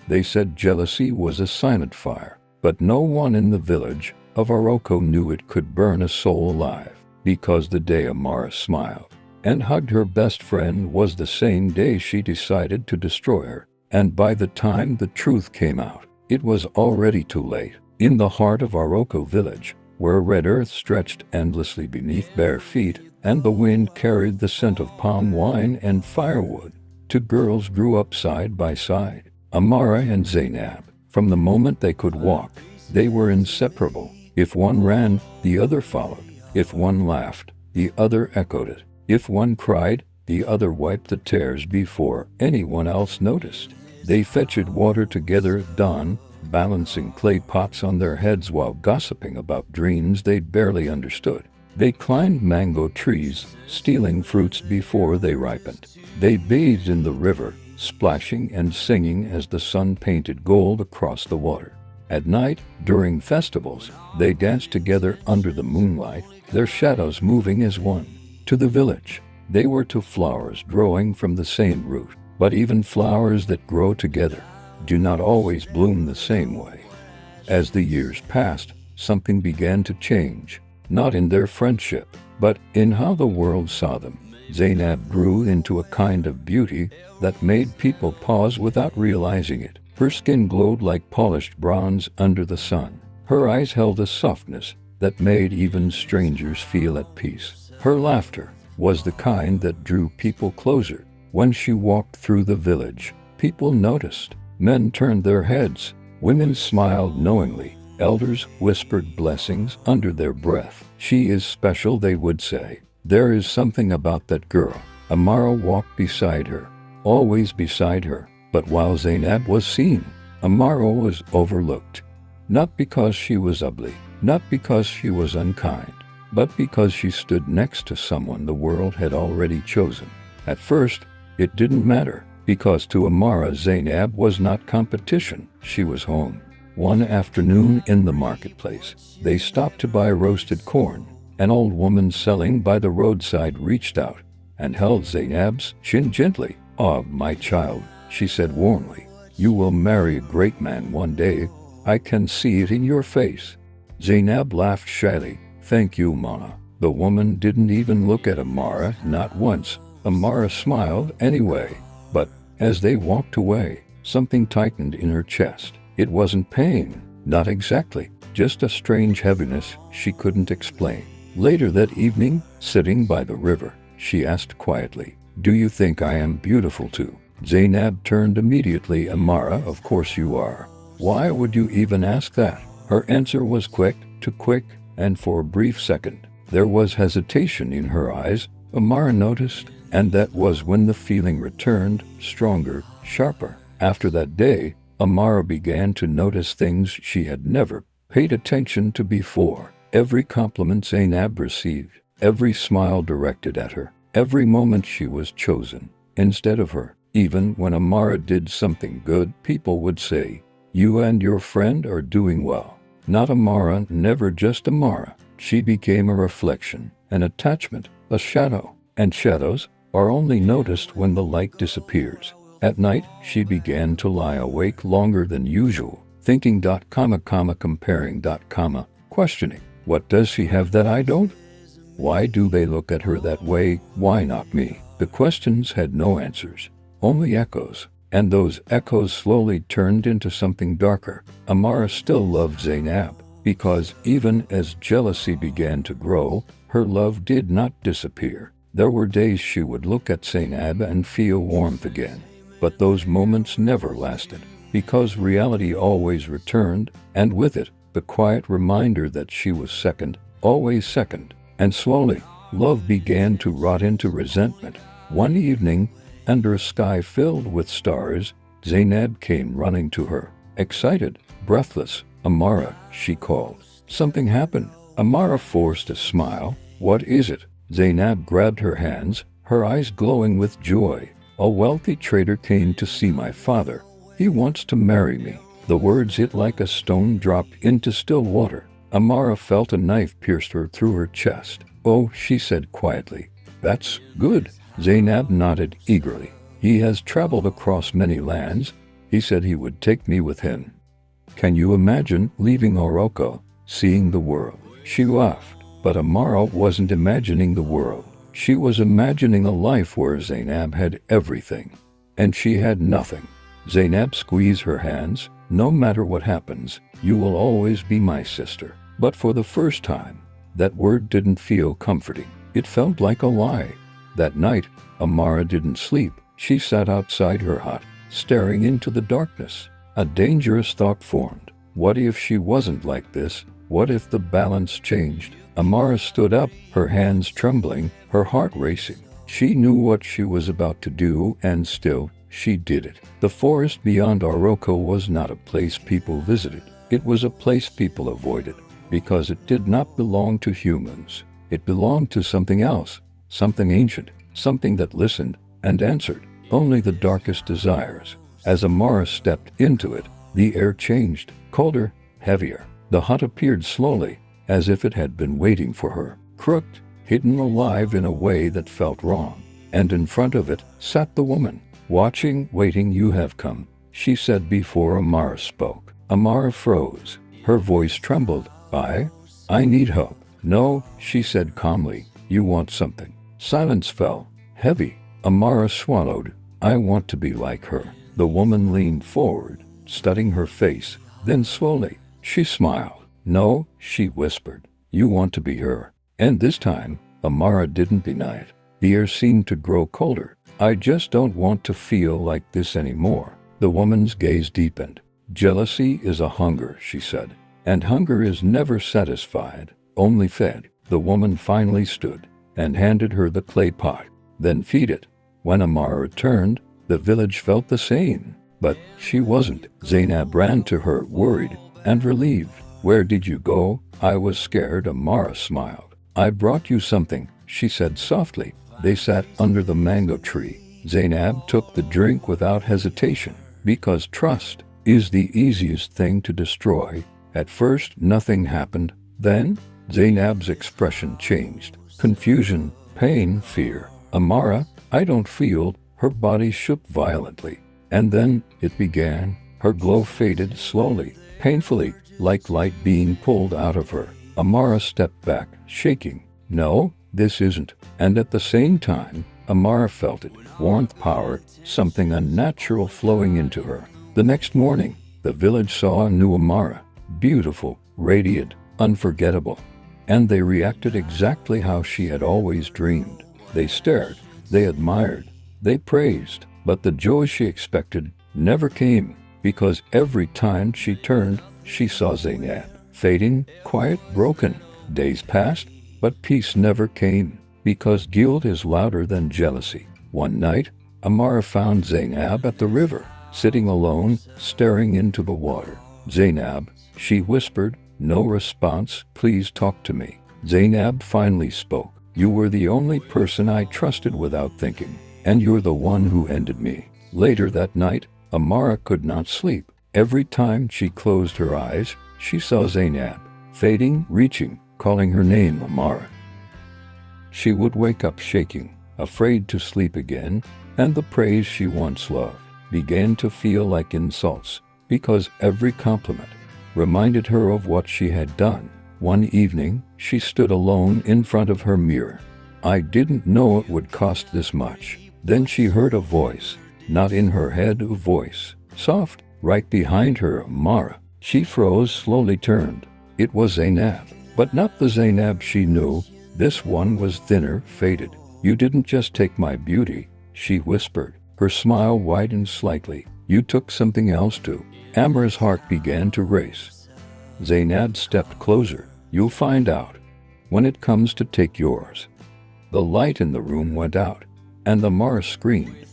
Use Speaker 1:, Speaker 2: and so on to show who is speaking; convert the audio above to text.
Speaker 1: They said jealousy was a silent fire, but no one in the village of Aroko knew it could burn a soul alive, because the day Amara smiled and hugged her best friend was the same day she decided to destroy her. And by the time the truth came out, it was already too late. In the heart of Aroko village, where red earth stretched endlessly beneath bare feet, and the wind carried the scent of palm wine and firewood, two girls grew up side by side, Amara and Zainab. From the moment they could walk, they were inseparable. If one ran, the other followed. If one laughed, the other echoed it. If one cried, the other wiped the tears before anyone else noticed. They fetched water together at dawn, balancing clay pots on their heads while gossiping about dreams they'd barely understood. They climbed mango trees, stealing fruits before they ripened. They bathed in the river, splashing and singing as the sun painted gold across the water. At night, during festivals, they danced together under the moonlight, their shadows moving as one. To the village, they were two flowers growing from the same root, but even flowers that grow together do not always bloom the same way. As the years passed, something began to change, not in their friendship, but in how the world saw them. Zainab grew into a kind of beauty that made people pause without realizing it. Her skin glowed like polished bronze under the sun. Her eyes held a softness that made even strangers feel at peace. Her laughter was the kind that drew people closer. When she walked through the village, people noticed. Men turned their heads, women smiled knowingly, elders whispered blessings under their breath. She is special, they would say. There is something about that girl. Amara walked beside her, always beside her. But while Zainab was seen, Amara was overlooked. Not because she was ugly, not because she was unkind, but because she stood next to someone the world had already chosen. At first, it didn't matter, because to Amara, Zainab was not competition, she was home. One afternoon in the marketplace, they stopped to buy roasted corn. An old woman selling by the roadside reached out and held Zainab's chin gently. "Ah, my child," she said warmly, "you will marry a great man one day. I can see it in your face." Zainab laughed shyly. "Thank you, Mana." The woman didn't even look at Amara, not once. Amara smiled anyway. But as they walked away, something tightened in her chest. It wasn't pain, not exactly, just a strange heaviness she couldn't explain. Later that evening, sitting by the river, she asked quietly, "Do you think I am beautiful too?" Zainab turned immediately. "Amara, of course you are. Why would you even ask that?" Her answer was quick, too quick, and for a brief second, there was hesitation in her eyes. Amara noticed, and that was when the feeling returned, stronger, sharper. After that day, Amara began to notice things she had never paid attention to before. Every compliment Zainab received, every smile directed at her, every moment she was chosen instead of her. Even when Amara did something good, people would say, "You and your friend are doing well." Not Amara, never just Amara. She became a reflection, an attachment, a shadow. And shadows are only noticed when the light disappears. At night, she began to lie awake longer than usual, thinking, comparing, questioning. What does she have that I don't? Why do they look at her that way? Why not me? The questions had no answers, only echoes. And those echoes slowly turned into something darker. Amara still loved Zainab, because even as jealousy began to grow, her love did not disappear. There were days she would look at Zainab and feel warmth again. But those moments never lasted, because reality always returned, and with it, the quiet reminder that she was second, always second. And slowly, love began to rot into resentment. One evening, under a sky filled with stars, Zainab came running to her, excited, breathless. "Amara," she called. "Something happened." Amara forced a smile. "What is it?" Zainab grabbed her hands, her eyes glowing with joy. "A wealthy trader came to see my father. He wants to marry me." The words hit like a stone dropped into still water. Amara felt a knife pierced her through her chest. "Oh," she said quietly. "That's good." Zainab nodded eagerly. "He has traveled across many lands, He said he would take me with him. Can you imagine leaving Morocco, seeing the world? She laughed, but Amara wasn't imagining the world. She was imagining a life where Zainab had everything, and she had nothing. Zainab squeezed her hands. No matter what happens, you will always be my sister. But for the first time, that word didn't feel comforting. It felt like a lie. That night, Amara didn't sleep. She sat outside her hut, staring into the darkness. A dangerous thought formed. What if she wasn't like this? What if the balance changed? Amara stood up, her hands trembling, her heart racing. She knew what she was about to do, and still, she did it. The forest beyond Morocco was not a place people visited. It was a place people avoided, because it did not belong to humans. It belonged to something else, something ancient, something that listened and answered only the darkest desires. As Amara stepped into it, the air changed, colder, heavier. The hut appeared slowly, as if it had been waiting for her, crooked, hidden alive in a way that felt wrong. And in front of it sat the woman, watching, waiting. You have come, she said before Amara spoke. Amara froze. Her voice trembled. I need help. No, she said calmly. You want something. Silence fell, heavy. Amara swallowed. I want to be like her. The woman leaned forward, studying her face. Then slowly, she smiled. No, she whispered. You want to be her. And this time, Amara didn't deny it. The air seemed to grow colder. I just don't want to feel like this anymore. The woman's gaze deepened. Jealousy is a hunger, she said. And hunger is never satisfied, only fed. The woman finally stood and handed her the clay pot. Then feed it. When Amara returned, the village felt the same. But she wasn't. Zainab ran to her, worried and relieved. Where did you go? I was scared. Amara smiled. I brought you something, she said softly. They sat under the mango tree. Zainab took the drink without hesitation, because trust is the easiest thing to destroy. At first, nothing happened. Then, Zainab's expression changed. Confusion, pain, fear. Amara, I don't feel. Her body shook violently. And then, it began. Her glow faded slowly, painfully, like light being pulled out of her. Amara stepped back, shaking. No, this isn't. And at the same time, Amara felt it. Warmth, power, something unnatural flowing into her. The next morning, the village saw a new Amara. Beautiful, radiant, unforgettable. And they reacted exactly how she had always dreamed. They stared, they admired, they praised. But the joy she expected never came, because every time she turned, she saw Zainab, fading, quiet, broken. Days passed, but peace never came, because guilt is louder than jealousy. One night, Amara found Zainab at the river, sitting alone, staring into the water. Zainab, she whispered. No response. Please talk to me. Zainab finally spoke. You were the only person I trusted without thinking, and you're the one who ended me. Later that night, Amara could not sleep. Every time she closed her eyes, she saw Zainab, fading, reaching, calling her name, Amara. She would wake up shaking, afraid to sleep again, and the praise she once loved began to feel like insults, because every compliment reminded her of what she had done. One evening, she stood alone in front of her mirror. I didn't know it would cost this much. Then she heard a voice, not in her head, a voice, soft, right behind her. Amara. She froze, slowly turned. It was Zainab, but not the Zainab she knew. This one was thinner, faded. You didn't just take my beauty, she whispered. Her smile widened slightly. You took something else too. Amara's heart began to race. Zainab stepped closer. You'll find out when it comes to take yours. The light in the room went out, and Amara screamed.